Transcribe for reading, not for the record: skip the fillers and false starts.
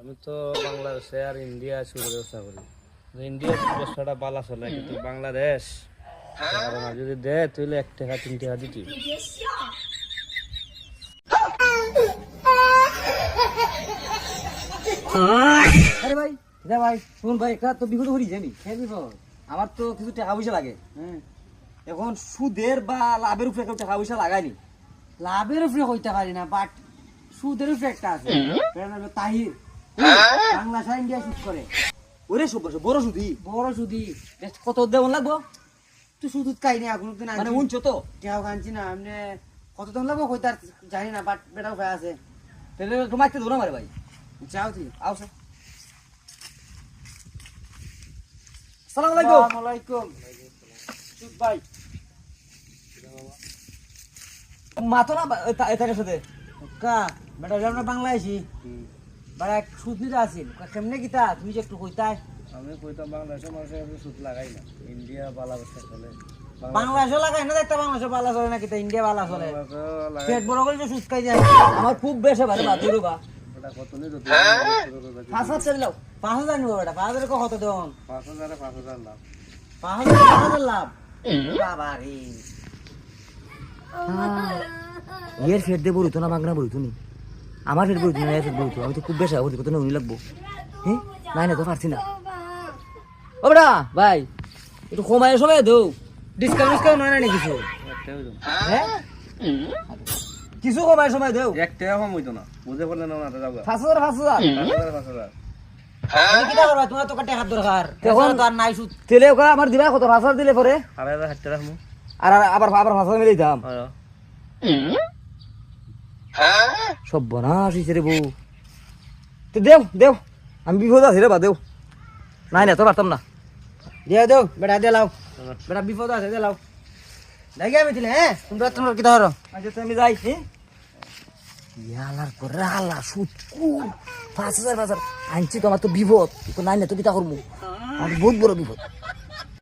আমি তো বাংলাদেশে আর ইন্ডিয়া সুদের ব্যবসা করি। ইন্ডিয়ার ব্যবসাটা বালা চলে, কিন্তু বাংলাদেশ টাকা না যদি দেয় তাহলে 1 টাকা 3 টাকা দিতি। আরে ভাই যা ভাই শুন ভাই, একটা তো বিপদ হরি জানি। হ্যাঁ বিপদ, আমার তো কিছু টাকা পয়সা লাগে। হ্যাঁ, এখন সুদের বা লাভের উপরে কেউ টাকা পয়সা লাগায়নি। লাভের উপরে হইতে পারি না, বাট সুদের উপরে একটা আছে। তাহির বাংলাদেশ আর ইন্ডিয়া সুদ করে। ওরে সব বড় সুদি, বড় সুদি। কত দেওয়ান লাগবো? তুই সুদ খাইনি এখন দিন মানে উনছো তো কেউ আনছি না, এমনি কত দাম লাগবো কইতে আর জানি না, বাট বেটা উপায় আছে। তাহলে তোমার একটা ধরো মারে ভাই। যাও তুই আও স্যার, সালাম আলাইকুম। আসসালামাইকুম সুদ ভাই। মাতো না এটার সাথে কা বেটা আমরা বাংলাদেশি, বেটা সুদ নিতে আসিল কেমনে কিতা তুমি যে একটু কইতাই। আমি কইতাম বাংলাদেশের মানুষের কাছে সুদ লাগাই না, ইন্ডিয়া বালা ব্যবসা চলে। বাংলাদেশও লাগাই না, দেখতে বাংলাদেশে বালা চলে না কিতা ইন্ডিয়া বালা চলে। বাংলাদেশেও লাগাই পেট বড় করে যে সুদ খাই যায়। আমার খুব বেশি ভালো বাদুরো বা ওটা কত নিত? 5,000 চলে যাও। 5,000 নিবো বেটা, 5,000 কত দেন? 5,000 লাভ। 5,000 লাভ। বাবা রে, এর ফেট দিয়ে বলতো না বাংলা বলতো নি, আমার ফেট বলতো না, এর ফেট বলতো। আমি তো খুব বেশি বলছি, কত উনি লাগবো। হ্যাঁ নাই না তো পারছি না। ও বেটা ভাই একটু কমায় সবাই দেও, ডিসকাউন্ট নয় না কিছু? একটাও দাও। হ্যাঁ, কিছু কমায় সময় দেও। 1 টাকা কম হইতো না, বুঝে পড়লে না না যাবো। 5,000 5,000 5,000 তুমি কিটা করবা? তোমার তো টাকা দরকার, এখন তো আর নাই সুদ। তেলে ওকা আমার দিবা কত? 5,000 দিলে পরে 60 টাকা রাখবো। আর আবার 5,000 মিলেই দাম। সব বনাস হইছে রে বউ। তো দেও দেও, আমি বিপদ আছি রে বা দেও। নাই না তো পারতাম না। দিয়ে দেও বেটা, দিয়ে লাও বেটা, বিপদ আছে দিয়ে লাও। দেখি আমি দিলে। হ্যাঁ, তোমরা কিটা করো? আচ্ছা তুমি যাই। ইয়ালার পরে আল্লাহ সুদ 5,000 আনছি তো, আমার তো বিপদ। নাই না তো কিতা করবো, আমার বহুত বড় বিপদ।